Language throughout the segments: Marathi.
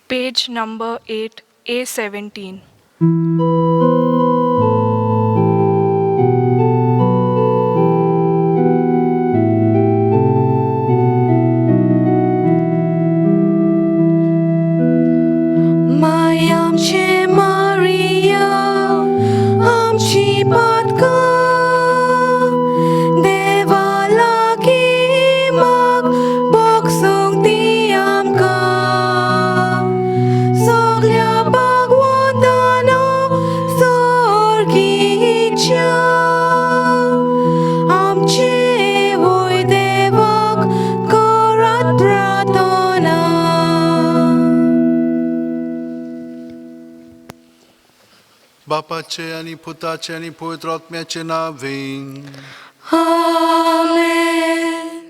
Page number 8, A17. Mayamche Maria, amchi patka, devala ki mag boksong tiamka, soglia bagwatano sorgicha, amchi voy devak korat pratona. बापाचे आणि पुताचे आणि पवित्र आत्म्याचे नावे. Amen.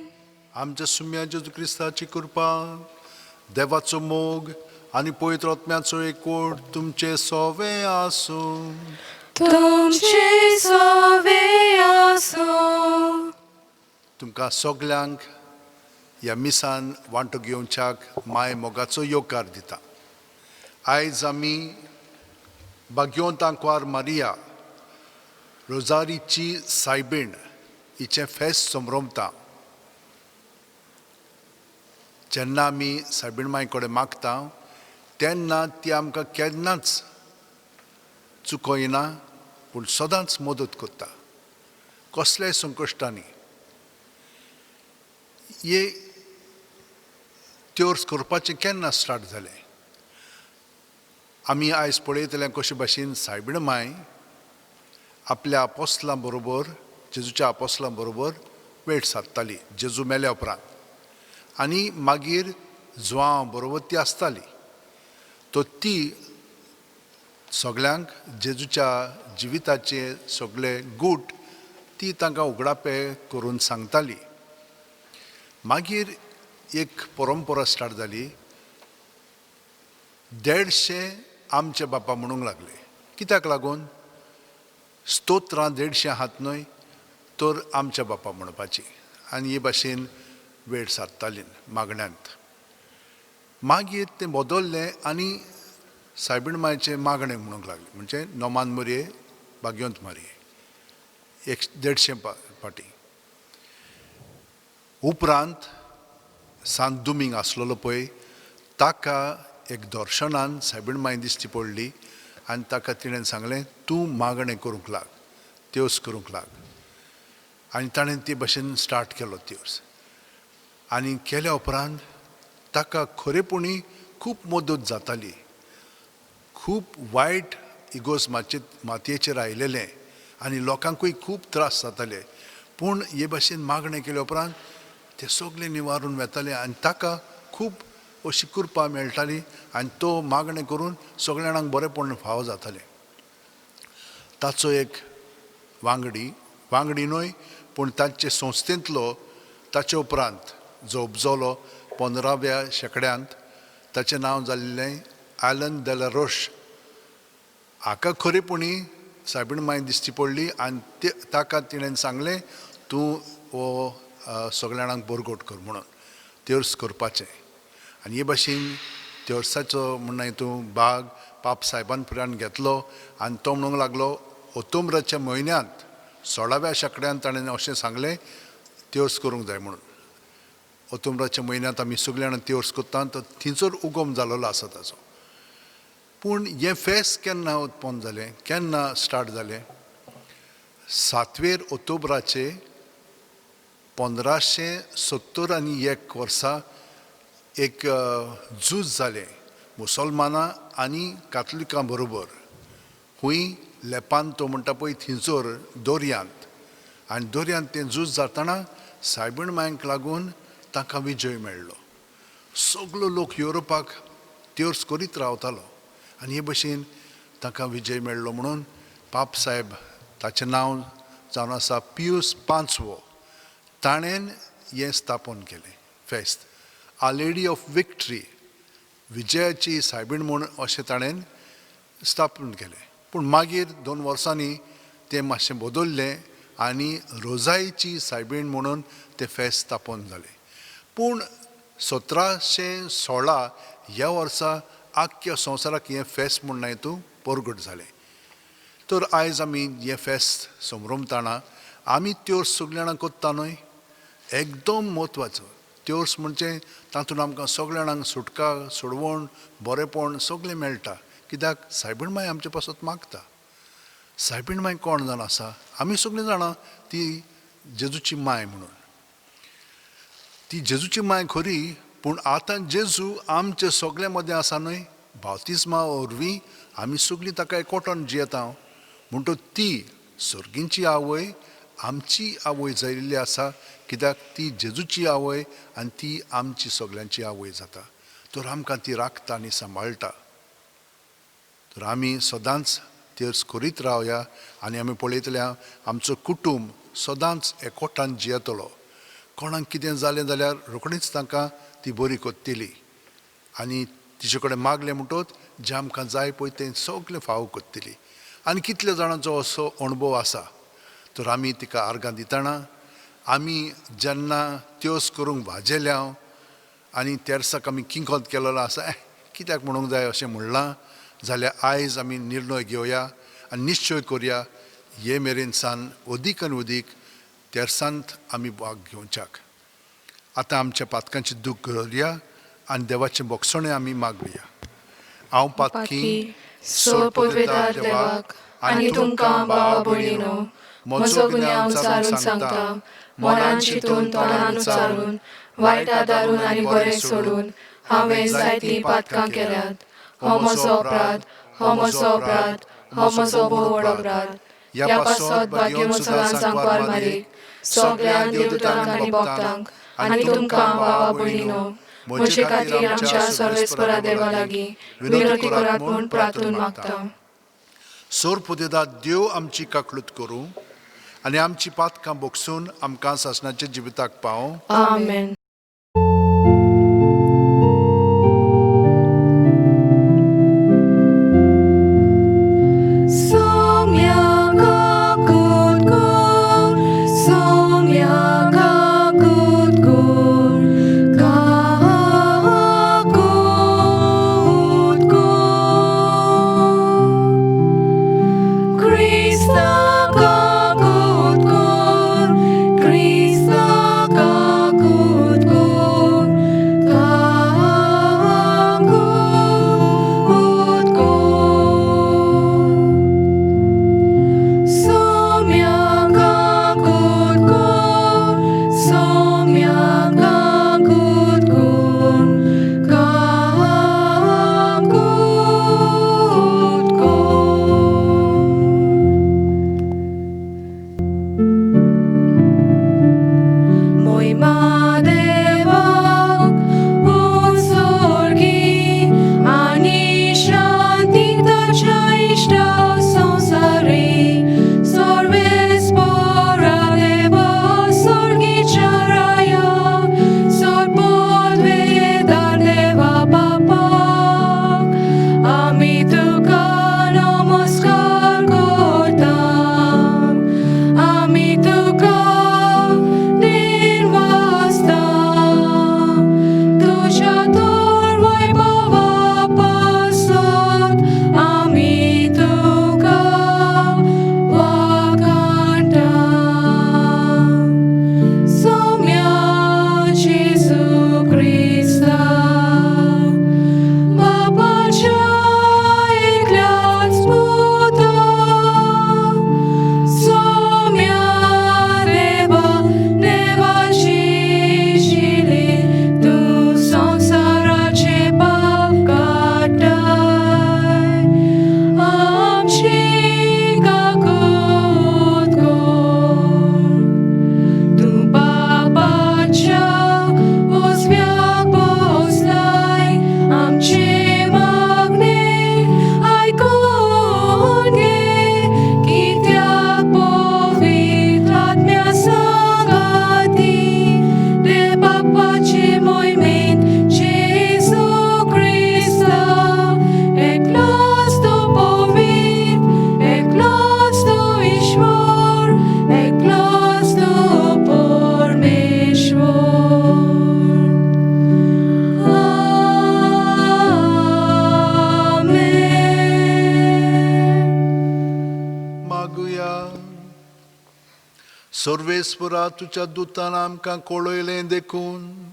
आमच्या सुम्या जेजू ख्रिस्ताची कृपा, देवाचो मोग आणि पवित्र आत्म्याचो एकवट तुमचे सोवे आसो. तुमचे सोवे आसो. तुमकां सगल्यांक ह्या मिसान वांटो घेवच्याक माय मोगाचो योकार दिता. आयज आमी भाग्योंतांकवार मारिया रोजारीची सायबीण हिचें फेस्त संभ्रमता. जेन्ना आमी सायबीण मांय कडेन मागता तेन्ना ती आमकां केन्नाच चुकयना, पूण सदांच मदत करता कसल्याय संकश्टांनी. हे त्योर्स करपाचें केन्ना स्टार्ट जालें. आमी आयज पळयतले कशे भाशेन सायबीण मांय आपल्या आपोस्तलां बरोबर, जेजूच्या आपोस्तलां बरोबर वेट सादताली जेजू मेल्या उपरांत, आनी मागीर जुआंव बरोबर ती आसताली. तो ती सगल्यांक जेजूच्या जिविताचे सगळे गूट ती तांकां उगडापे करून सांगताली. मागीर एक परंपरा स्टार्ट जाली. 150 आमचे बापा म्हणूंक लागले. कित्याक लागून? स्तोत्रां 150 आहात न्हय, तर आमच्या बापा म्हणपाची, आनी हे भाशेन वेळ सादताली मागण्यांत. मागीर तें बदललें आनी सायबीण मांयचें मागणें म्हणूंक लागलें, म्हणजे नोमान मोरये भाग्योंत मारये 150 पाटी. उपरांत सांत दुमींग आसलेलो पळय, ताका एक दर्शनान सायबीण मांय दिश्टी पडली आनी ताका तिणें सांगलें तूं मागणें करूंक लाग, त्योस करूंक लाग. आनी ताणें ते भाशेन स्टार्ट केलो त्योस. आनी केल्या उपरांत ताका खरेपणी खूब मदत जाताली. खूब वायट इगोज मातयेचेर आयलेलें आनी लोकांकूय खूब त्रास जाताले. पूण हे भाशेन मागणें केल्या उपरांत तें सगळें निवारून वेतालें आनी ताका खूब अशी कृपा मेळटाली आनी तो मागणें करून सगळ्या जाणांक बरेंपण फावो जातालें. ताचो एक वांगडी न्हय, पूण ताचे संस्थेंतलो ताचे उपरांत जो उपजलो 15व्या शेंकड्यांत, ताचें नांव जाल्लें ॲलन दे ला रोश. हाका खरेपणी सायबीण मांय दिश्टी पडली आनी ताका तिणें सांगलें तूं हो सगळ्या जाणांक बरगोट कर म्हणून त्योर्स करपाचें. आनी हे भाशेन त्योर्साचो म्हणणा हितून भाग पाप सायबान फुड्यान घेतलो आनी तो म्हणूंक लागलो ऑक्टोबराच्या म्हयन्यांत 16व्या शेंकड्यांत ताणें अशें सांगलें त्योर्स करूंक जाय म्हणून. ऑक्टोबराच्या म्हयन्यांत आमी सगळीं जाणां त्योर्स करता, तो थिंचर उगम जालोलो आसा ताचो. पूण हें फेस्त केन्ना उत्पन्न जालें, केन्ना स्टार्ट जालें? 7 ऑक्टोबराचे 1571 वर्सा एक झूज जालें मुसलमानां आनी कातलिकां बरोबर. खूंय लेपांतो म्हणटा पळय थिंचोर दर्यांत, आनी दर्यांत तें झूज जातना सायबीण मांयक लागून तांकां विजय मेळ्ळो. सगळो लोक युरोपाक त्योर्स करीत रावतालो आनी हे भाशेन तांकां विजय मेळ्ळो म्हणून पाप साहेब, ताचें नांव जावन आसा पियूस 5वो, ताणें हें स्थापन केलें फेस्त. आ लेडी ऑफ विक्ट्री, विजयाची सायबीण म्हूण अशें ताणें स्थापन केलें. पूण मागीर 2 वर्सांनी तें मातशें बदललें आनी रोजाईची सायबीण म्हणून तें फेस्त स्थापन जालें. पूण 1716 ह्या वर्सा आख्ख्या संवसाराक हें फेस्त म्हूण हातूं परगट जालें. तर आयज आमी हें फेस्त समरमताना आमी त्यो सगळीं जाणां कोत्ता न्हय. एकदम म्हत्वाचो त्योर्स म्हणजे तातूंत आमकां सगळ्या जाणांक सुटका सोडवण बरेंपण सगळें मेळटा. कित्याक सायबीण माय आमचे पासत मागता. सायबीण माय कोण जावन आसा? आमी सगळीं जाणां ती जेजूची माय म्हणून. ती जेजूची माय खरी, पूण आतां जेजू आमचे सगळे मदें आसा न्हय. बावतिस्मा वरवीं आमी सगळीं ताका एकवटान जियेता. म्हणटो ती सर्गींची आवय आमची आवय जाल्ली आसा. कित्याक ती जेजूची आवय आनी ती आमची सगळ्यांची आवय जाता. तर आमकां ती राखता आनी सांबाळटा. तर आमी सदांच तेर्स करीत रावया आनी आमी पळयतल्या आमचो कुटूंब सदांच एकवटान जियेतलो. कोणाक कितें जालें जाल्यार रोखडीच तांकां ती बरी कोत्तेली आनी तिचे कडेन मागलें म्हणटच जें आमकां जाय पळय तें सगळें फावो कोत्तेली. आनी कितले जाणांचो असो अणभव आसा. तर आमी तिका आर्गां दितना आमी जेन्ना त्योस करूंक वाजेल्या आनी तेर्साक आमी किंकोंत केलेलो आसा कित्याक म्हणूंक जाय अशें म्हणलां जाल्यार आयज आमी निर्णय घेवया आनी निश्चय करया हे मेरेन सान अदीक आनी अदीक तेर्सांत आमी भाग घेवच्याक. आतां आमच्या पातकांची दूख घालुया आनी देवाचें बोगसणें आमी मागुया. हांव पातकी सोडपविता देवाक आनी तुमकां भावा भयणीनो, म्हजो गुन्यांव उचारून सांगता. मनान चिंतून तोंडान उचारून वायट आदारून आनी बरें सोडून हांवें जायतीं पातकां केल्यात. हो म्हजो अपराध, हो म्हजो अपराध, हो म्हजो भोव व्हड अपराध. ह्या पासत भाग्य सदां सांगवार मारीक सगळ्या देवदूतांक आनी भक्तांक आनी तुमकां भावा भयणीनो, म्हजे खातीर आमच्या सर्वेस्परा देवा लागीं विनंती करात म्हूण प्रार्थून मागता. सोरपुदेदा देव आमची काकलूत करूं आनी आमची पातकां बोगसून आमकां सासणाच्या जिविताक पावो. आमेन. Krista kakut सर्वेस्परा तुझ्या दुतान आमकां कळयलें देखून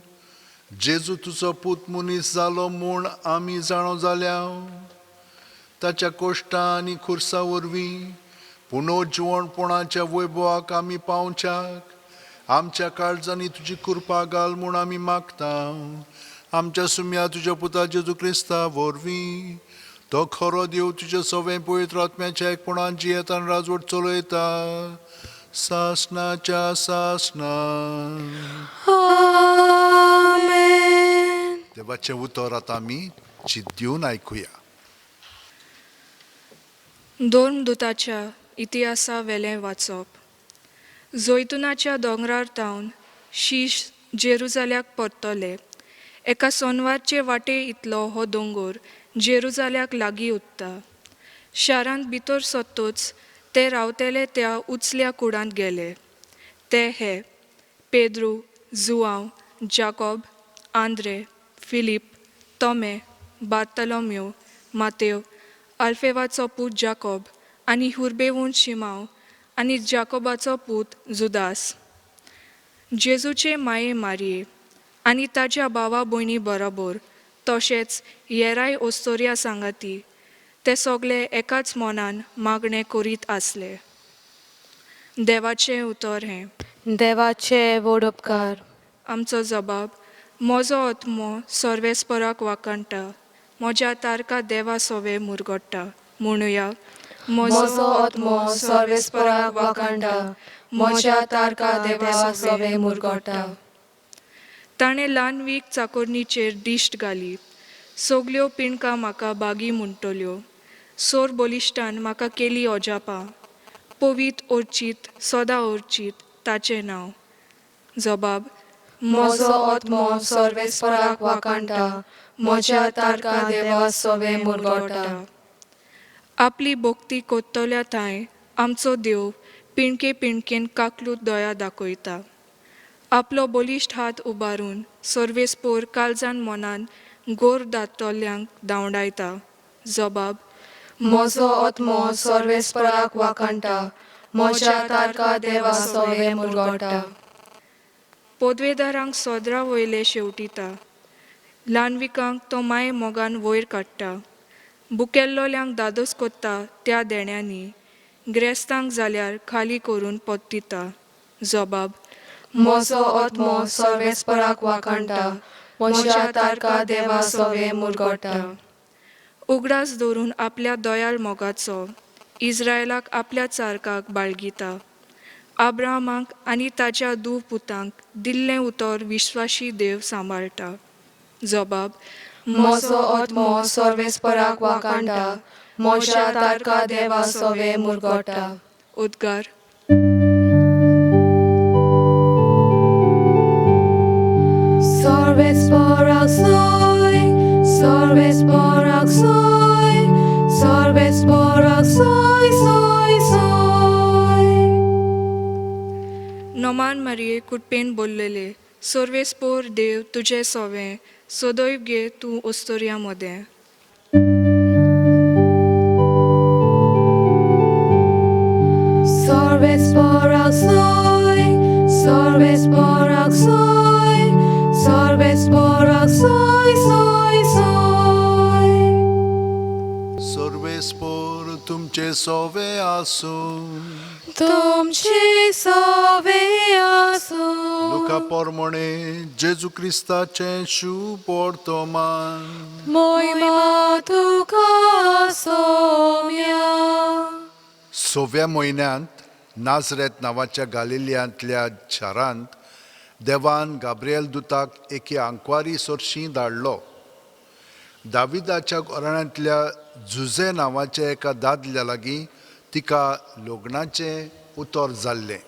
जेजू तुजो पूत मनीस जालो म्हूण आमी जाणो जाल्या. ताच्या कोश्टां आनी खुर्सा वरवीं पुनर्जीवणपणाच्या वैभवाक आमी पावच्याक आमच्या काळजांनी तुजी कृपा घाल म्हूण आमी मागता. आमच्या सुम्या तुज्या पुता जेजू क्रिस्ता वरवीं तो खरो देव तुजे सवें पवित्र आत्म्याच्या एकपणान जियेता आनी राजवट चलयता सासणाच्या सासणान. आमेन. देवाचें उतर आतां आमी चिंत दिवन आयकुया. दोन दुताच्या इतिहासा वेलें वाचप. जैतुनाच्या दोंगरार तावन शीश जेरुजाल्याक परतले. एका सोनवारचे वाटे इतलो हो दोंगर जेरुजाल्याक लागीं उत्ता. शारांत भितर सोत्तूच ते रावतेले त्या उचल्या कुडांत गेले. ते हे पेद्रू, जुआंव, जाकोब, आंद्रे, फिलीप, तोमे, बार्तलोम्यो, मातेव, आल्फेवाचो पूत जाकोब आनी हुर्बेवून शिमाव आनी जाकोबाचो पूत जुदास. जेजूचे माये मारये आनी ताच्या भावा भयणी बरोबर तशेंच हेराय ओस्तोऱ्या सांगाती ते सगळे एकाच मोनान मागणें करीत आसले. देवाचें उतर हें. देवाचे व्हड उपकार. आमचो जबाब. म्हजो आत्मो सर्वेस्पराक वाकणटा, म्हज्या तारका देवा सोवे मुरगोडटा. म्हणुया. म्हजो आत्मो सर्वेस्पराक वाकणटा, म्हज्या तारका देवा सोवे मुरगोडटा. ताणें ल्हानवीक चाकोरणीचेर दिश्ट घाली. सगल्यो पिणकां म्हाका बागी म्हणटल्यो. सोर बलिश्टान म्हाका केली ओजापां. पवीत ओर्चीत सदां ओर्चीत ताचें नांव. जबाब. म्हजो आत्मो सर्वेस्पराक वाकणटा, म्हज्या तारका देवा सोवे मुरगोडटा. आपली भोक्ती कोत्तल्या थंय आमचो देव पिणके पिणकेन काकलूत दोया दाखयता. आपलो बलिश्ट हात उबारून सर्वेस्पोर काळजान मोनान गोर दातोल्यांक धांवडायता. जबाब. म्हजो आत्मो सर्वेस्पराक वाकणटा, म्हज्या तारका देवा सोवे मुरगोडटा. पोदवेदारांक सोदरा वयले शेवटिता. ल्हानविकांक तो माय मोगान वयर काडटा. बुकेल्लोल्यांक दादोस कोत्ता त्या देण्यांनी. ग्रेस्तांक जाल्यार खाली करून पोत्तिता. जबाब. म्हजो आत्मो सर्वेस्पराक वाकणटा, म्हज्या तारका देवा सोवे मुरगोडटा. उगडास धरून आपल्या दोयाल मोगाचो इस्रायलाक आपल्या चारकाक बाळगिता. आब्राहमाक आनी ताच्या दू पुतांक दिल्लें उतर विश्वासी देव सांबाळटा. जबाब. म्हजो आत्मो सर्वेस्पराक वाकणटा, म्हज्या तारका देवा सोवे मुरगोडटा. उद्गार. सर्वेस्पराक सोय, सर्वेस्पराक सोय, सर्वेस्पराक सोय, सोय, सोय. नोमान मारये कुटपेन बोललेले. सर्वेस्पोर देव तुझे सोवें सदैव गे तूं ओस्तोऱ्या मोदें. सर्वेस्पराक सोय, सर्वेस्पराक सोय, सर्वेस्पराक सोय, सोय, सोय. सर्वेस्पोर तुमचे सोवे आसूं. तुमचे सोवे आसूं. लुका पोरमोणे जेजू क्रिस्ताचें शुभ वर्तमान. मोहिमा तुका सोम्या. 6व्या म्हयन्यांत नाझरेत नांवाच्या गालिलियांतल्या शारांत देवान गाब्रिएल दुताक एके आंकवारी सोरशीं धाडलो. दाविदाच्या घराण्यांतल्या जुजे नांवाच्या एका दादल्या लागीं तिका लग्नाचें उतर जाल्लें.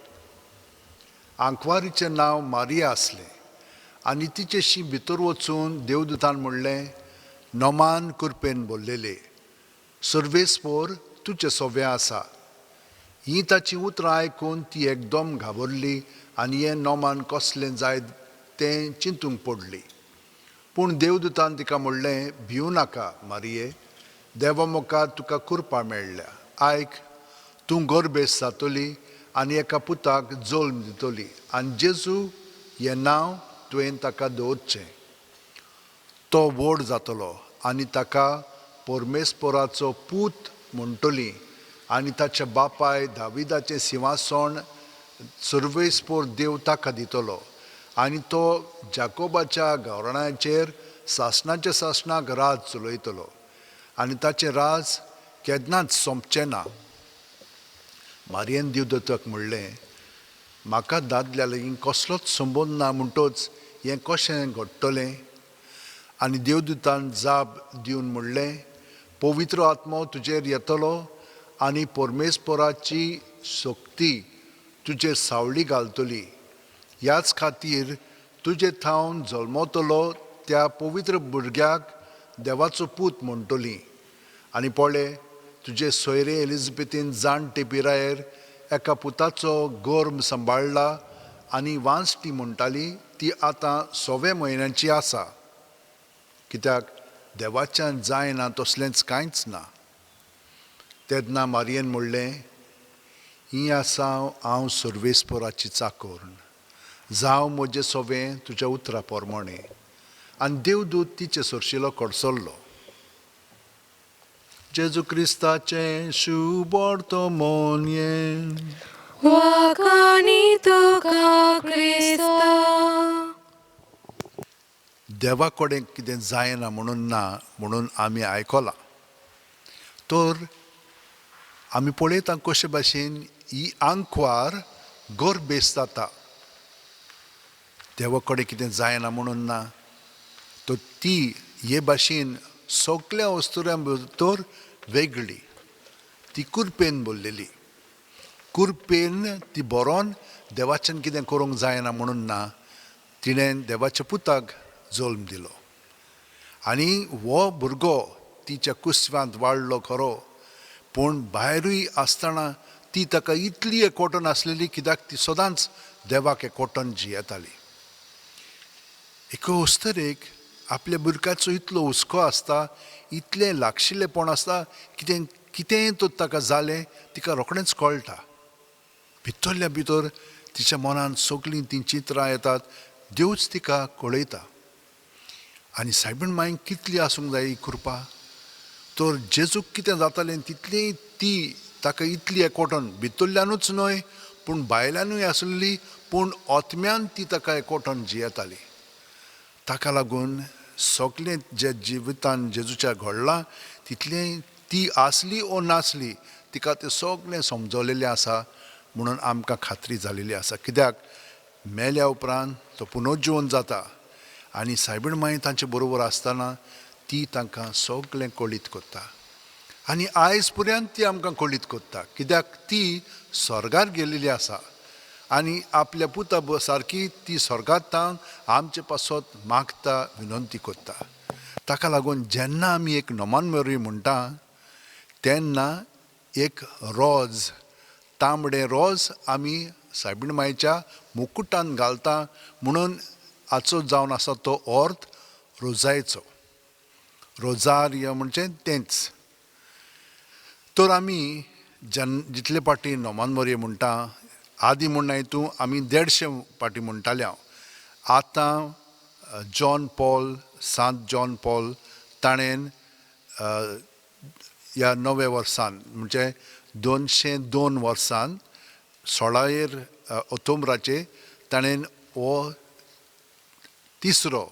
आंकवारीचें नांव मारिया आसलें आनी तिचेशी भितर वचून देवदुतान म्हणलें, नोमान कुरपेन बोललेले, सर्वेस्पोर तुजें सोवें आसा. ही ताची उतरां आयकून ती एकदम घाबरली आनी हें नोमान कसलें जाय तें चिंतूंक पडली. पूण देवदुतान तिका म्हणलें, भिवू नाका मारिये, देवा मुखार तुका कृपा मेळ्ळ्या. आयक, तूं गर्भेस जातली आनी एका पुताक जल्म दितली आनी जेजू हें नांव तुवें ताका दवरचें. तो व्हड जातलो आनी ताका परमेस्पराचो पूत म्हणटली आनी ताच्या बापाय दाविदाचें सिंहासन सर्वेस्पोर देव ताका दितलो आनी तो जाकोबाच्या गावराण्याचेर सासणाच्या सासणाक राज चलयतलो आनी ताचें राज केन्नाच सोंपचें ना. मारयेन दिवदत्ताक म्हणलें, म्हाका दादल्या लागीं कसलोच संबंद ना म्हणटच हें कशें घडटलें? आनी देवदूतान जाप दिवन म्हणलें, पवित्र आत्मो तुजेर येतलो आनी परमेस्पराची शक्ती तुजेर सावळी घालतली. ह्याच खातीर तुजे थावन जल्मतलो त्या पवित्र भुरग्याक देवाचो पूत म्हणटली. आनी पळय, तुजे सोयरे एलिझाबेथीन जाणटे पिरायेर एका पुताचो गर्भ सांबाळ्ळा आनी वांस ती म्हणटाली ती आतां 6व्या म्हयन्याची आसा, कित्याक देवाच्यान जायना तसलेंच कांयच ना. तेन्ना मारयेन म्हणलें, ही आसा हांव सर्वेस्पराची चाकर, जावं म्हजें सवें तुज्या उतरा पोरमोणें. आनी देवदूत तिचे सरशिलो कडसरलो. जेजू क्रिस्ताचें शुभ वर्तमान वाकानी तुका क्रिस्ता. देवा कडेन कितें जायना म्हणून ना म्हणून आमी आयकलां. तर आमी पळयता कशे भाशेन ही आंकवार गर्बेस जाता. देवा कडेन कितें जायना म्हणून ना, तर ती हे भाशेन सगळ्या वस्तुऱ्यां भितर वेगळी. ती कुरपेन बोललेली. कुरपेन ती बरोवन देवाच्यान कितें करूंक जायना म्हणून ना, तिणें देवाच्या पुताक जल्म दिलो. आनी हो भुरगो तिच्या कुस्व्यांत वाडलो खरो, पूण भायरूय आसतना ती ताका इतली एकवटन आसलेली कित्याक ती सदांच देवाक एकवटन जियेताली. एका वस्तरेक आपल्या भुरग्याचो इतलो हुस्को आसता, इतलें लागशिल्लेपण आसता, कितेंय तो ताका जालें तिका रोखडेंच कळटा. भितरल्या भितर तिच्या मनान सगळीं ती चित्रां येतात, देवच तिका कळयता. आनी सायबीण मांयक कितली आसूंक जाय ही कृपा. तर जेजूक कितें जातालें तितलें ती ताका इतली एकवटन भितरल्यानूच न्हय पूण भायल्यानूय आसली, पूण आत्म्यान ती ताका एकवटन जियेताली. ताका लागून सगळें जे जिवितान जेजूच्या घडलां तितलें ती आसली ओ नासली तिका तें सगळें समजवलेलें आसा म्हणून आमकां खात्री जालेली आसा. कित्याक मेल्या उपरांत तो पुनर्जीवन जाता आनी सायबीण मांय तांचे बरोबर आसतना ती तांकां सगळें कळीत करता. आनी आयज पर्यंत ती आमकां कळीत करता, कित्याक ती स्वर्गार गेलेली आसा आनी आपल्या पुता सारकी ती स्वर्गांत आमचे पासत मागता, विनंती करता. ताका लागून जेन्ना आमी एक नमान मेरी म्हणटा तेन्ना एक रोज, तांबडें रोज आमी सायबीण मांयच्या मुकुटान घालता म्हणून हाचो जावन आसा तो अर्थ रोजायेचो. रोजार्य म्हणजे तेंच. तर आमी जितले पाटी नोमान मोरये म्हणटा, आदी म्हणना हितून आमी 150 पाटी म्हणटाले हांव. आतां सांत जॉन पॉल ताणें ह्या 9व्या वर्सान म्हणजे 202 वर्सान 16 ऑक्टोबराचेर ताणें हो तिसरो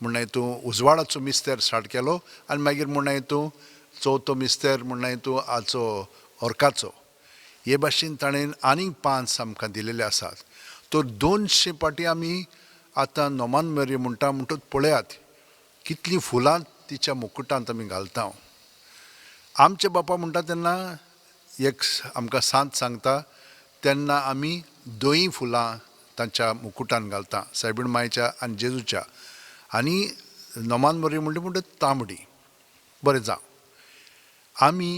म्हणना हितून उजवाडाचो मिस्तेर स्टार्ट केलो आनी मागीर म्हणना हितून चवथो मिस्तेर म्हणना हितून हाचो अर्काचो. हे भाशेन ताणें आनीक 5 आमकां दिलेले आसात. तर 200 पाटी आमी आतां नोमान मेरी म्हणटा म्हणटच पळयात कितलीं फुलां तिच्या मुकुटांत आमी घालता. आमचे बापा म्हणटा तेन्ना एक आमकां सांत सांगता तेन्ना आमी 2 फुलां तांच्या मुकुटान घालता, सायबीण मांयच्या आनी जेजूच्या. आनी नोमान मेरी म्हणटा तांबडी. बरें जावं. आमी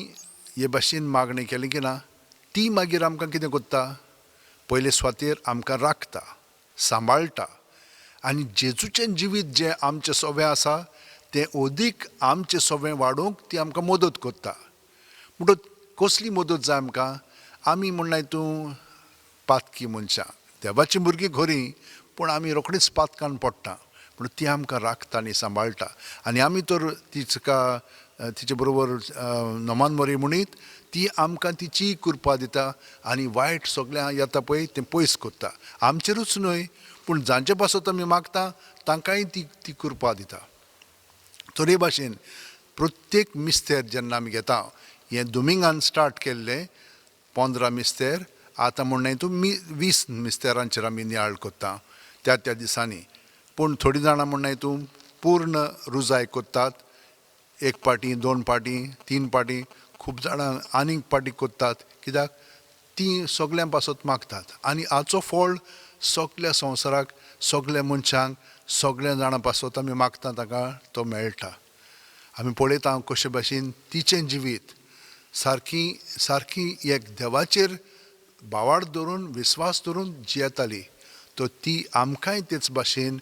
हे भाशेन मागणी केली की ना, ती मागीर आमकां कितें करता, पयले सुवातेर आमकां राखता, सांबाळटा आनी जेजूचें जिवीत जें आमचें सवें आसा तें अदीक आमचें सवें वाडोवंक ती आमकां मदत करता. म्हणटच कसली मदत जाय आमकां? आमी म्हणना हितून पातकी मनशां देवाची भुरगीं खरीं पूण आमी रोखडीच पातकान पडटा पूण ती आमकां राखता आनी सांबाळटा आनी आमी तर तिचे बरोबर नमान मोरी म्हणीत ती आमकां तिची कृपा दिता आनी वायट सगळ्यां येता पळय तें पयस कोत्ता आमचेरूच न्हय पूण जांचे पासत आमी मागता तांकांय ती कृपा दिता तरे भाशेन प्रत्येक मिस्तेर जेन्ना आमी घेता हें दुमिंगान स्टार्ट केल्लें 15 मिस्तेर आतां म्हणून तूं 20 मिस्तेरांचेर आमी नियाळ कोत्ता त्या दिसांनी पूण थोडीं जाणां म्हणून तूं पूर्ण रुजाय कोत्तात 1 पाटी 2 पाटी 3 पाटी खूब जाणां आनीक पाटी कोत्तात कित्याक ती सगळ्यां पासत मागतात आनी हाचो फळ सगळ्या संवसाराक सगळ्या मनशांक सगळ्या जाणां पासत आमी मागता ताका तो मेळटा आमी पळयता कशे भाशेन तिचें जिवीत सारकी एक देवाचेर बावाड धरून विस्वास धरून जियेताली तो ती आमकांय तेच भाशेन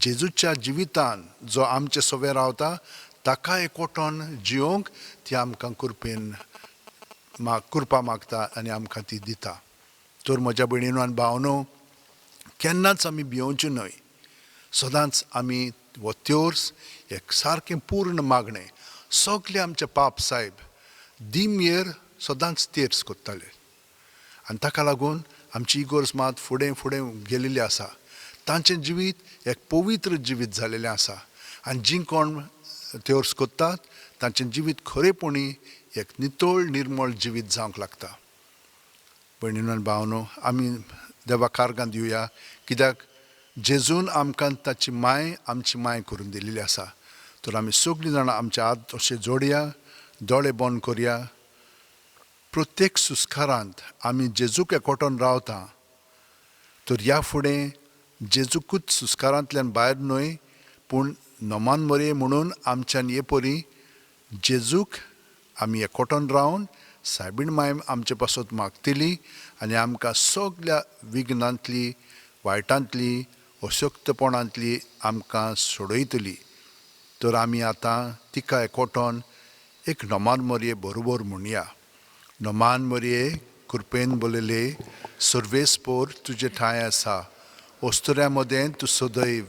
जेजूच्या जिवितान जो आमचे सोबे रावता ताका एकवटोन जियोंक ती आमकां कृपा मागता आनी आमकां ती दिता तर म्हज्या भयणीनो आनी भावनो केन्नाच आमी भियोवचें न्हय सदांच आमी हो त्योर्स एक सारकें पूर्ण मागणें सगळे आमचे पाप साहेब दिमेर सदांच तेर्स कोत्ताले आनी ताका लागून आमची इगोर्ज मात फुडें गेलेली आसा तांचें जिवीत एक पवित्र जिवीत जालेलें आसा आनी जीं कोण तेर्स कोत्तात तांचें जिवीत खरेपणी एक नितळ निर्मळ जिवीत जावंक लागता भयणीनो आनी भावनो आमी देवाक कारगां दिवया कित्याक जेजून आमकां ताची माय आमची माय करून दिलेली आसा तर आमी सगळीं जाणां आमचे हात अशें जोडया दोळे बंद करया प्रत्येक सुस्कारांत आमी जेजूक एकवटोन रावता तर ह्या फुडें जेजूकूच सुस्कारांतल्यान भायर न्हय पूण नमान मोरये म्हणून आमच्यान ये परी जेजूक आमी एकवटोन रावन सायबीण माय आमचे पासत मागतली आनी आमकां सगळ्या विघ्नांतली वायटांतली अशक्तपणांतली आमकां सोडयतली तर आमी आतां तिका एकवटोन एक नमान मोरये बरोबर म्हणया नमान मोरये कृपेन बोलले सर्वेस्पोर तुजे ठांय आसा ओस्तुऱ्या मदें तूं सदैव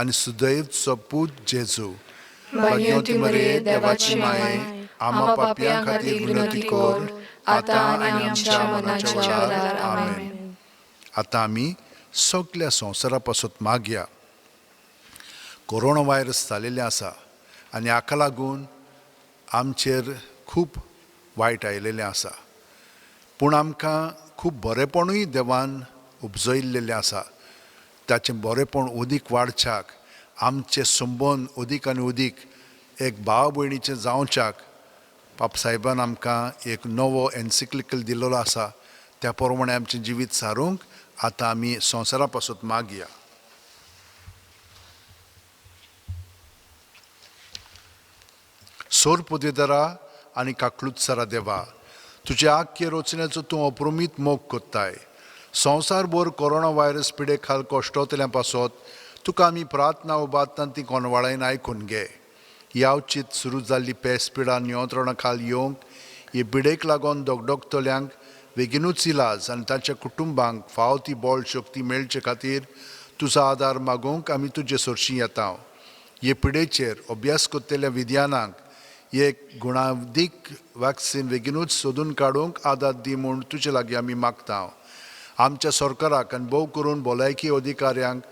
आनी सदैव पूत जेजू भाग्यवती मरिये देवाची माय आम्हा पापयां खातीर विनंती कर आतां आनी आमच्या मरणाच्या वेळार आमेन आतां आमी सगळ्या संवसारा पासत मागया कोरोना व्हायरस जालेलें आसा आनी हाका लागून आमचेर खूब वायट आयिल्लें आसा पूण आमकां खूब बरेपणूय देवान उपजयिल्लें आसा ताचें बरेपण उदीक वाडच्याक आमचे संबंद उदीक आनी उदीक एक भाव भयणीचें जावच्याक पाप साहेबान आमकां एक नवो एन्सिक्लिकल दिल्लो आसा त्या प्रमाणे आमचें जिवीत सारूंक आतां आमी संवसारा पासत मागया सोर पोदेदारा आनी काकलुत्सरा देवा तुज्या आख्खे रचण्याचो तूं अप्रुमीत मोग कोत्ताय संवसारभर कोरोना व्हायरस पिडे खाल कश्टोतल्या पासत तुका आमी प्रार्थना उबारतना ती कोणवाळायन आयकून घे यावचीत सुरू जाल्ली पेस पिडा नियंत्रणा खाल येवंक हे पिडेक लागून दोगदोगतल्यांक बेगीनूच इलाज आनी तांच्या कुटुंबांक फाव ती बळ शक्ती मेळचे खातीर तुजो आदार मागूंक आमी तुजे सरशीं येता हे पिडेचेर अभ्यास कोत्तेल्या विद्यानांक एक गुणादीक वॅक्सीन बेगीनूच सोदून काडूंक आदार दी म्हूण तुजे लागीं आमी मागता आमच्या सरकाराक आनी भोव करून भलायकी अधिकाऱ्यांक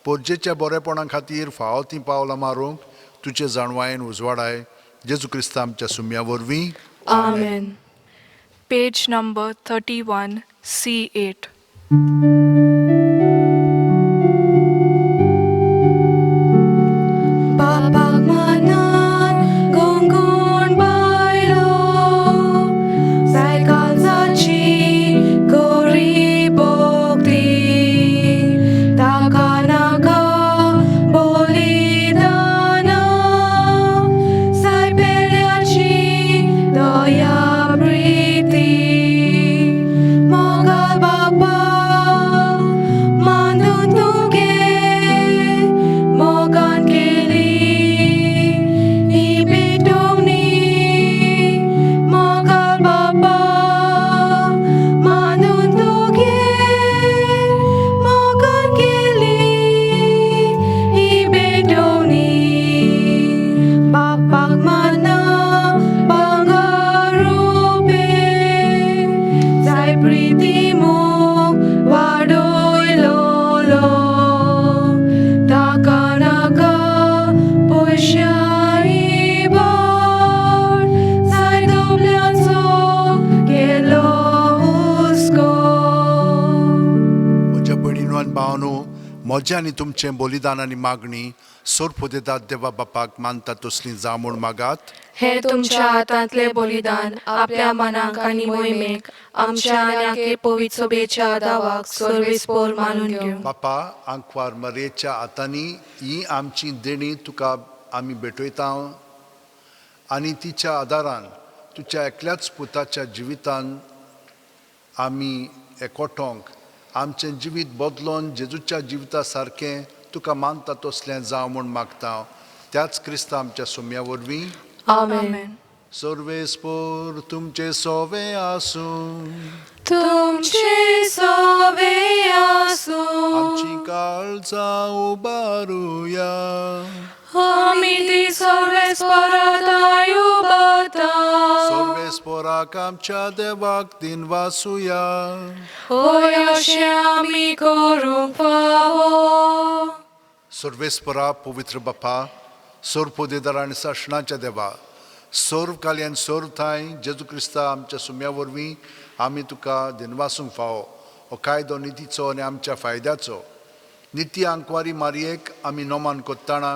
पोरजेच्या बरेपणा खातीर फाव ती पावलां मारूंक तुजे जाणवायेन उजवाडाय जेजू क्रिस्त आमच्या सुम्या वरवीं आमेन Page number 31, C8. Bapak manan gonggon bailo Saikal sachi kori bokti Takanaka bolidana Sai peliachi doya priti Moga Bapa म्हजें आनी तुमचें बलिदान आनी मागणी सोर्प दितात देवा बापाक मानता तसलीं जावं म्हूण मागात. हे तुमच्या हातांतले बलिदान आपल्या मनाक आनी मोहिमेक आमच्या आनी पवित्र सभेच्या दावाक सर्वेस्पोर मानून घेवं. बापा, आंकवार मरेच्या हातांनी ही आमची देणी तुका आमी भेटयता आनी तिच्या आदारान तुज्या एकल्याच पुताच्या जिवितान आमी एकवटोंक आमचें जिवीत बदलोवन जेजूच्या जिविता सारकें तुका मानता तसलें जावं म्हूण मागता. त्याच क्रिस्ता आमच्या सोम्या वरवीं. आमेन. सर्वेस्पोर तुमचे सोवे आसूं. तुमचे सोवे आसूं. आमची काळजां उबारुया. आमी ती सर्वेस्परांत उबारता. सर्वेस्पोराक आमच्या देवाक दिनवासुया. होय अशें आमी करूंक फावो. सर्वेस्परा पवित्र बापा, सोर्पोदेदार आनी सासणाच्या देवा, सोर्व काल्यान सोर्व थाय जेजू क्रिस्ता आमच्या सुम्या वरवीं आमी तुका दिनवासूंक फावो. हो कायदो नितीचो आनी आमच्या फायद्याचो. निती आंकवारी मारयेक आमी नोमान कोत्ताना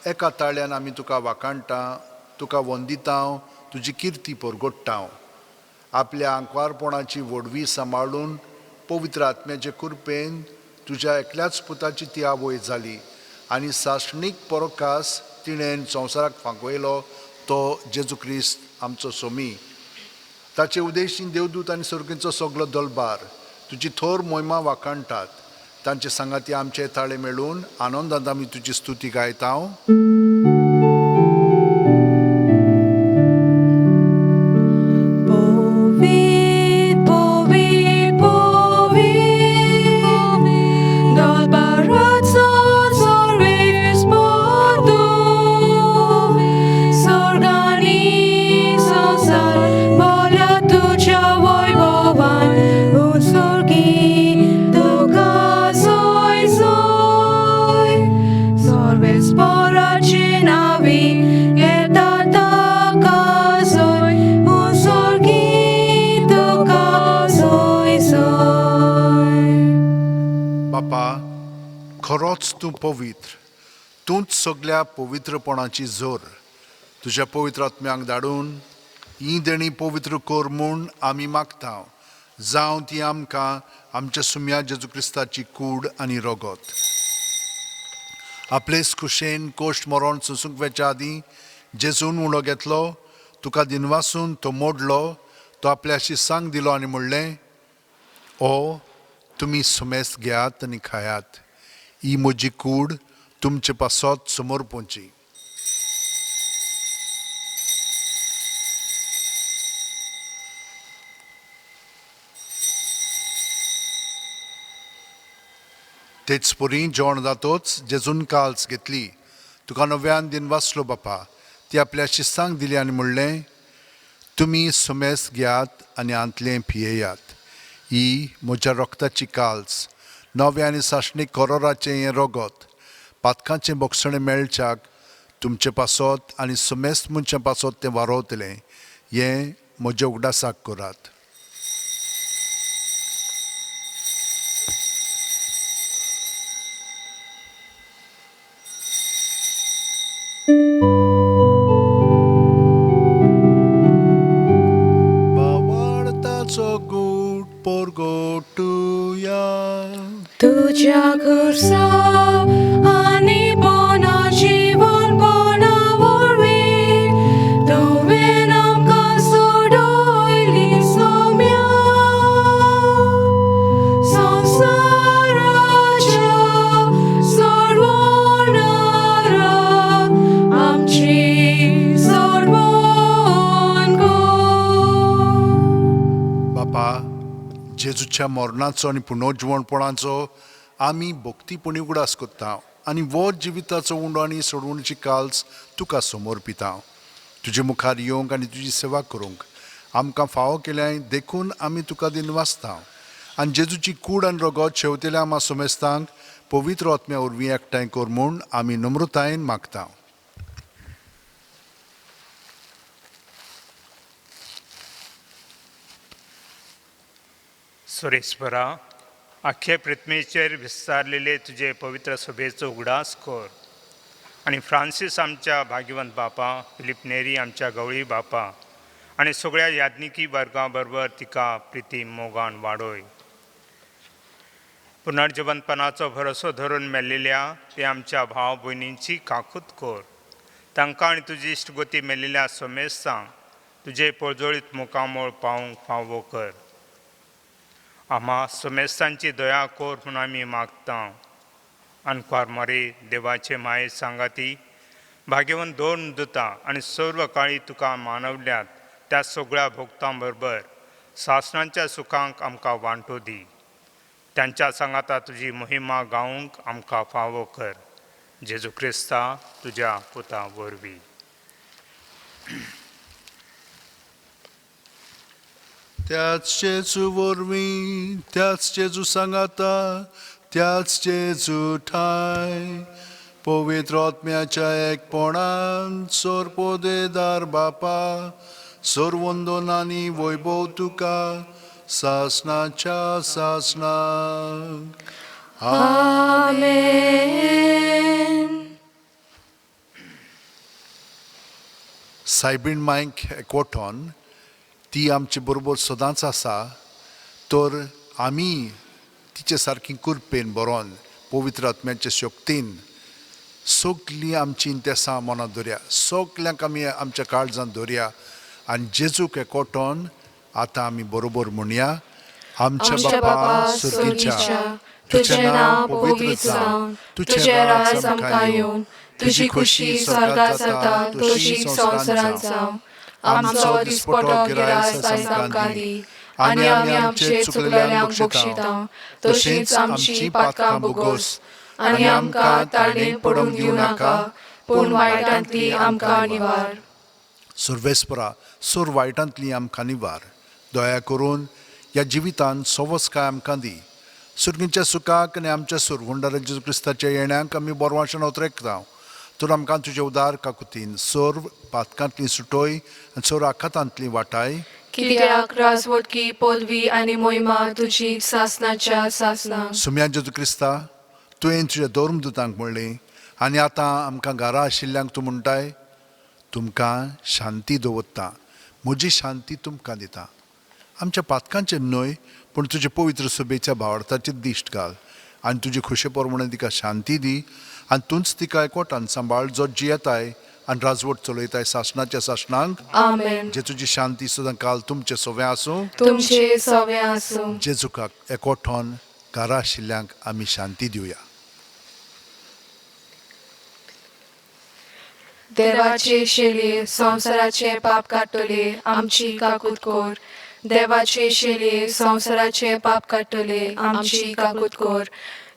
एका ताळ्यान आमी तुका वाखाणटा, तुका वंदिता, तुजी किर्ती परगोडटा. आपल्या आंकवारपणाची व्हडवी सांबाळून पवित्र आत्म्याचे कृपेन तुज्या एकल्याच पुताची ती आवय जाली आनी सासणीक परोकास तिणेन संवसाराक फांकवयलो तो जेजू क्रिस्त आमचो सोमी. ताचे उदेशीन देवदूत आनी सर्गीचो सगलो दलबार तुजी थोर मोहिमा वाखाणटात. तांचे सांगाती आमचे ताळे मेळून आनंदांत आमी तुजी स्तुती गायता. खरोच तूं पवित्र, तूंच सगळ्या पवित्रपणाची जोर. तुज्या पवित्र आत्म्याक धाडून ही देणी पवित्र कोर म्हूण आमी मागता. जावं ती आमकां आमच्या सुम्या जेजू क्रिस्ताची कूड आनी रगत. आपलेच खुशेन कोश्ट मरण सुसूंक वेच्या आदीं जेजून उणो घेतलो, तुका दिनवासून तो मोडलो, तो आपल्याशी सांग दिलो आनी म्हणलें, ओ तुमी सुमेस्त घेयात आनी खायात. ही म्हजी कूड तुमचे पासत समोर पोंची. तेच परी जेवण जातोच जेजून काल्स घेतली. तुका नव्यान दिनवासलो बापा, ती आपल्या शिस्तांक दिली आनी म्हणलें, तुमी सुमेस्त घेयात आनी आंतलें पियेयात. ही म्हज्या रक्ताची काल्स, नवे आनी सासणीक करोराचें हें रगत, पातकांचें बोगसणें मेळच्याक तुमचे पासत आनी सुमेस्त मनशां पासत तें वारोवतलें. हें म्हज्या उगडासाक करात. वावरताचो गूट परगोटुया. तुझ्या खुर्सा आनी बोना जीवन बोना वरवीं तुवें आमकां सोडयली सोम्या. संवसाराच्या सर्वोनारा आमची सर्वोन गो. बापा, जेजूच्या मरणाचो आनी पुनर्जीवणपणाचो आमी भक्तीपणी उगडास कोत्ता आनी वो जिविताचो उंडो आनी सोडवणीची काल्स तुका समोर पिता. तुजे मुखार येवंक आनी तुजी सेवा करूंक आमकां फावो केल्याय देखून आमी तुका दिनवासता. आनी जेजूची कूड आनी रगत शेवतेल्या आमा सुमेस्तांक पवित्र आत्म्या वरवीं एकठांय कर म्हूण आमी नम्रतायेन मागता. सुरेस्परा, अख्खे पृथ्वीचेर विस्तारलेले तुझे पवित्र सभेचो उगडास कर आणि फ्रांसीस आमच्या भाग्यवंत बापा, फिलिप नेरी आमच्या गवळी बापा आणि सगळ्या याज्ञिकी वर्गा बरोबर तिका प्रिती मोगान वाडोय. पुनर्जीवनपणाचो भरोसो धरून मेल्लेल्या ते आमच्या भाव भयणींची काकूत कर. तांकां आनी तुजी इश्टगोती मेल्लेल्या सोमेस्तांक तुजे पळजोळीत मुखामोळ पावूंक फावो कर. आम्हा सोमेस्तांची दया कर म्हूण आमी मागता. अनकार मरे देवाचे माये सांगाती भाग्यवंत दोन दुतां आनी सर्व काळी तुका मानवल्यात त्या सगळ्या भोगतां बरोबर सासणांच्या सुखांक आमकां वांटो दी. त्यांच्या सांगाता तुजी मोहिमा गावूंक आमकां फावो कर. जेजू क्रिस्ता तुज्या पुता वरवीं. त्याच जेजू वरवीं, त्याच जेजू सांगाता, त्याच जेजू ठाय पवित्र आत्म्याच्या एकपणान सोर पोदेदार बापा, सोर वंदनांनी वैभव तुका सासणाच्या सासणाक. आमेन. सायबीण मांयक एकवटोन ती आमचे बरोबर सदांच आसा, तर आमी तिचे सारकी कुरपेन बरोवन पवित्र आत्म्याचे शक्तीन सगलीं आमची इंतेसां मनांत दवरया, सगल्यांक आमी आमच्या काळजांत दवरया आनी जेजूक एकवटोन आतां आमी बरोबर म्हणया. आमच्या बापा सुर्गीच्या, तुझें नांव पवित्र जावन, तुझें राज आमकां येवन, तुजी खुशी स्वर्गांत जाता तशीच संवसारांत जावं. आमचो दिसपटो गिरास आयज आमकां दी आनी आमी आमचे चुकलेल्यांक बक्षिता तशीच आमची पातकां भोगोस आनी आमकां ताळणेंत पडूंक दिवं नाका, पूण वायटांतली आमकां निवार. सर्वेस्परा सोर वायटांतली आमकां निवार. दया करून ह्या जिवितांत सवस्काय आमकां दी. सुर्गीच्या सुखाक आनी आमच्या सुरवंडार जेजू क्रिस्ताच्या येण्याक आमी बोरवांशेन उतरेकता. तर आमकां तुजे उदार काकुतीन सोर पातकांतली सुटोय आनी सोर आखातांतली वाटाय. कित्याक राजवटकी पदवी आनी मोहिमा तुजी सासणाच्या सासणाक. सुम्या जेजू क्रिस्ता, तुवें तुज्या धर्मदुतांक म्हणलें आनी आतां आमकां घरा आशिल्ल्यांक तूं म्हणटाय, तुमकां शांती दवरता, म्हजी शांती तुमकां दिता. आमच्या पातकांचे न्हय, पूण तुजे पवित्र सभेच्या भावार्थाचेर दिश्ट घाल आनी तुजी खुशे प्रमाणे तिका शांती दी आनी तूंच तिका एकवटान सांबाळ जो जियेताय आनी राजवट चलयताय सासणाच्या सासणांक. आमेन. जे तुजी शांती सदां काल तुमचे सवें आसूं. तुमचे सवें आसूं. जेजूकाक एकवटोन घरा आशिल्ल्यांक आमी शांती दिवया. देवाचे शेले संवसाराचे पाप काडटले आमची काकूत कोर. देवाचे शेले संवसाराचे पाप काडटले आमची काकूत कोर.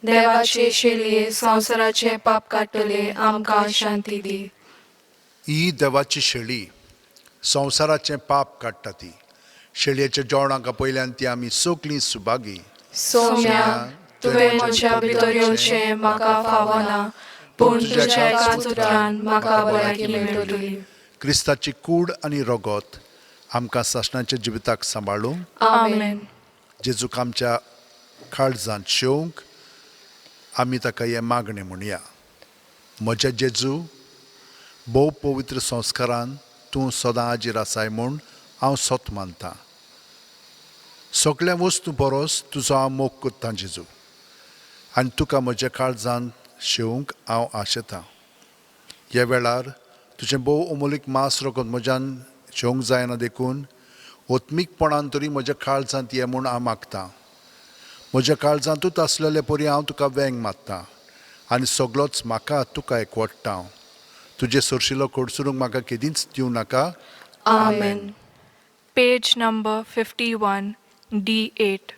देवाचे शेले संवसाराचे पाप काडटले आमकां शांती दी. ही देवाची शेळी संवसाराचें पाप काडटा ती. शेळयेच्या जेवणाक पयल्यान ती आमी सगलीं सुभागी. सोम्या, तुवें म्हज्या भितर येवचें म्हाका फावना, पूण तुज्या एकाच उतरान म्हाका भलायकी मेळटली. क्रिस्ताची कूड आनी रगत आमकां सासणाच्या जिविताक सांबाळूंक. आमेन. जेजूक आमच्या काळजांत शेवंक आमी ताका हें मागणें म्हणया. म्हज्या जेजू, भोव पवित्र संस्कारान तूं सदां हाजीर आसाय म्हूण हांव सोत मानतां. सगळ्या वस्तू परस तुजो हांव मोग करतां जेजू, आनी तुका म्हज्या काळजांत शेवंक हांव आशेतां. ह्या वेळार तुजें भोव अमोलीक मास रगत म्हज्यान शेवंक जायना देखून ओत्मीकपणान तरी म्हज्या काळजांत ये म्हूण हांव मागतां. म्हज्या काळजांतूच आसलेले परी हांव तुका वेंग मागतां आनी सगळोच म्हाका तुका एकवटटा. तुजे सरशिलो कडसरूंक म्हाका केदींच दिवं नाका. आमेन. Page number 51, D8.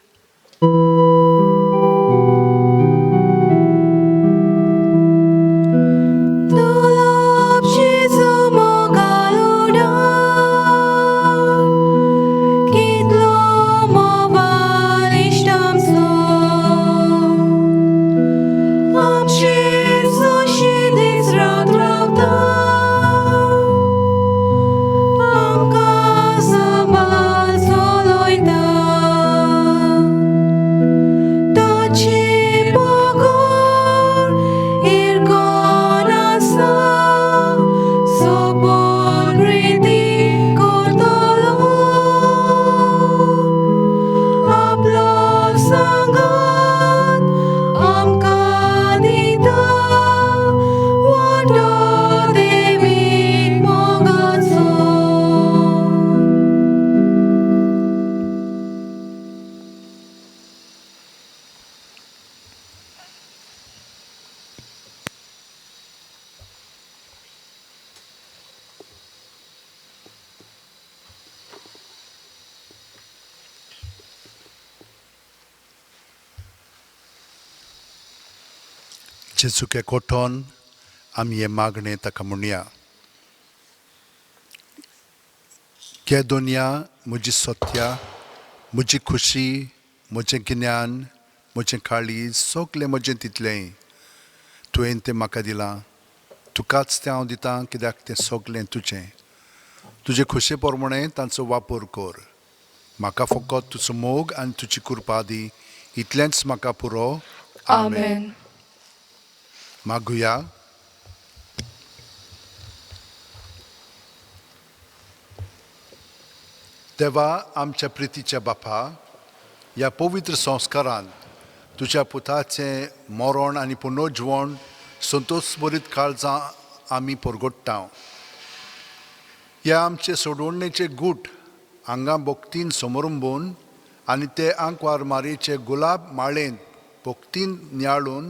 जेजूके कोठोन आमी हे मागणें ताका म्हणया. घे दोनया म्हजी सत्या, म्हजी खुशी, म्हजें गिन्यान, म्हजें काळीज, सगलें म्हजें तितलें तुवें तें म्हाका दिलां. तुकाच तें हांव दितां कित्याक तें सगलें तुजें. तुजे खुशे प्रमाणें तांचो वापर कर. म्हाका फकत तुजो मोग आनी तुजी कृपा दी. इतलेंच म्हाका पुरो. आमेन. मागुया. देवा आमच्या प्रितीच्या बापा, ह्या पवित्र संस्कारांत तुज्या पुताचें मरण आनी पुनर्जीवन संतोश भरीत काळजां आमी परगट्टांव. ह्या आमचे सोडवणेचे गूट हांगा भोगतीन समारंभून आनी ते आंकवार मारयेचे गुलाब माळेंत भोगतीन नियाळून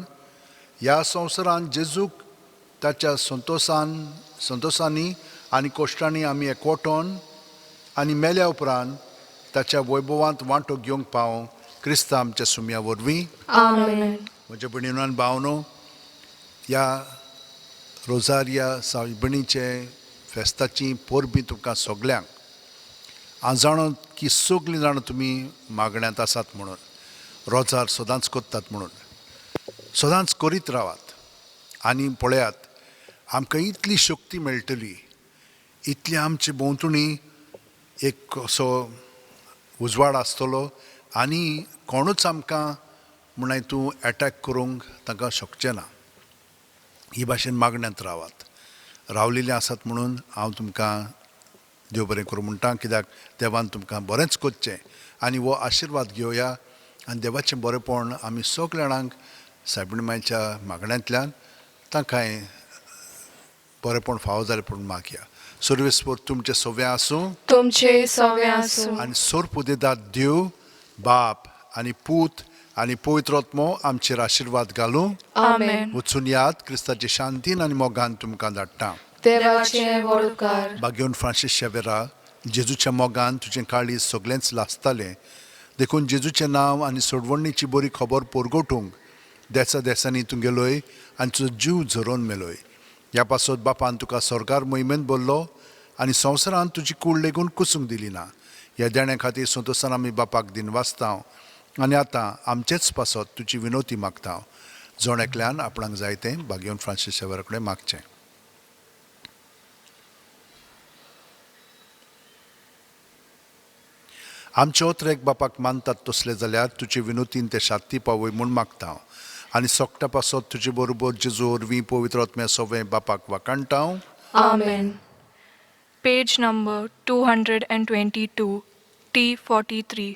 ह्या संवसारांत जेजूक ताच्या संतोशांनी आनी कोश्टांनी आमी एकवटोन आनी मेल्या उपरांत ताच्या वैभवांत वांटो घेवंक पावूं. क्रिस्त आमच्या सुमया वरवीं. आमेन. म्हज्या भयणीनो आनी भावनो, ह्या रोजारिया सायबणीचे फेस्ताची परबीं तुमकां सगल्यांक हांव जाणो की सगलीं जाणां तुमी मागण्यांत आसात म्हणून, रोजार सदांच करतात म्हणून. सदांच करीत रावात आनी पळयात आमकां इतली शक्ती मेळटली, इतली आमचे भोंवतणी एक असो उजवाड आसतलो आनी कोणूच आमकां म्हण हितूं एटॅक करूंक तांकां शकचें ना. ही भाशेन मागण्यांत रावात. रावलेलीं आसात म्हणून हांव तुमकां देव बरें करूं म्हणटा, कित्याक देवान तुमकां बरेंच करचें आनी हो आशिर्वाद घेवया आनी देवाचें बरेंपण आमी सगल्या जाणांक सायबीण मांयच्या मागण्यांतल्यान तांकांय बरेंपण फावो जालें पूण मागया. सर्वेस्पर तुमचें सवें आसूं. तुमचे सवें आसूं. आनी सोर उदेदार देव बाप आनी पूत आनी पवित्र आत्मो आमचेर आशिर्वाद घालूं. आमेन. वचून याद क्रिस्ताचे शांतीन आनी मोगान तुमकां धाडटा. देवाचें वळकार. बागेवन फ्रांसीस शेवेरा, जेजूच्या मोगान तुजें काळीज सगळेंच लासतालें देखून जेजूचें नांव आनी सोडवणीची बरी खबर परगटूंक देसा देसांनी तूं गेलोय आनी तुजो जीव झरोवन मेलोय. ह्या पासत बापान तुका सरकार मोहिमेंत भरलो आनी संवसारांत तुजी कूड लेगून कुसूंक दिली ना. ह्या देण्या खातीर संतोशान आमी बापाक दिन वाचतांव आनी आतां आमचेच पासत तुजी विनोती मागता. जण एकल्यान आपणाक जाय तें बागेवन फ्रांसीस शेवेरा कडेन मागचें. आमचे ओत्रेक बापाक मानतात तसले जाल्यार तुजे विनोतीन ते शांती पावय म्हूण मागता आनी सोगटा पासत तुजे बरोबर जेजू वरवीं पवित्र आत्म्या सवें बापाक वाकाणटाव. आमेन. Page number 222, T43.